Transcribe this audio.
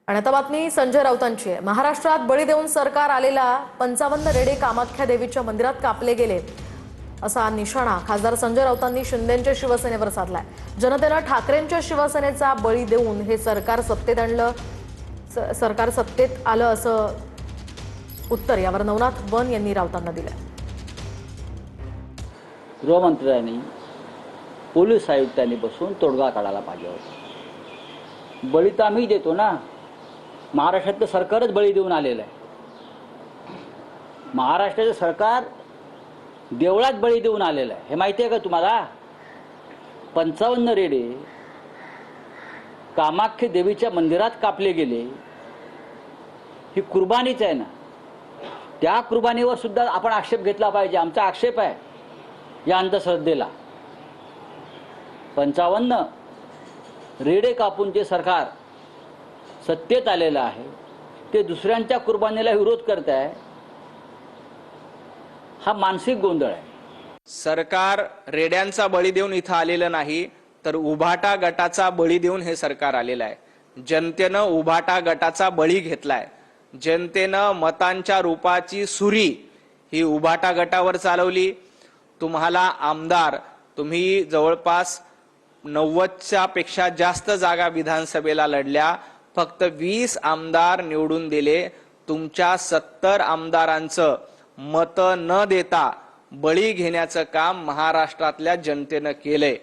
आणि आता बातमी संजय राऊतांची आहे। महाराष्ट्रात बळी देऊन सरकार आलेला 55 रेडे कामाख्या देवीच्या मंदिरात कापले गेले असा निशाणा खासदार संजय राऊतांनी शिंदेंच्या शिवसेनेवर साधलाय। जनतेनं ठाकरेंच्या शिवसेनेचा बळी देऊन हे सरकार सत्तेत आलं असं उत्तर यावर नवनाथ वन यांनी राऊतांना दिलं। गृहमंत्र्यांनी पोलीस आयुक्तांनी बसून तोडगा काढायला पाहिजे होता। बळी तर आम्ही देतो ना, महाराष्ट्रातलं सरकारच बळी देऊन आलेलं आहे। महाराष्ट्राचं सरकार देवळात बळी देऊन आलेलं आहे, हे माहिती आहे का तुम्हाला? 55 रेडे कामाख्या देवीच्या मंदिरात कापले गेले, ही कुर्बानीच आहे ना। त्या कुर्बानीवर सुद्धा आपण आक्षेप घेतला पाहिजे। आमचा आक्षेप आहे या अंधश्रद्धेला। 55 रेडे कापून जे सरकार सत्तेत आलेलं आहे ते दुसऱ्यांच्या कुर्बानीला विरोध करत आहे, हा मानसिक गोंधळ आहे। सरकार रेड्यांचा बळी देऊन इथं आलेलं नाही, तर उभाटा गटाचा बळी देऊन हे सरकार आलेलं आहे। जनतेनं उभाटा गटाचा बळी घेतलाय। जनतेनं मतांच्या रूपाची सुरी ही उभाटा गटावर चालवली। तुम्हाला आमदार, तुम्ही जवळपास 90च्या पेक्षा जास्त जागा विधानसभेला लढल्या, फक्त 20 आमदार निवडून दिले। तुमच्या 70 आमदारांचं मत न देता बळी घेण्याचं काम महाराष्ट्रातल्या जनतेनं केलंय।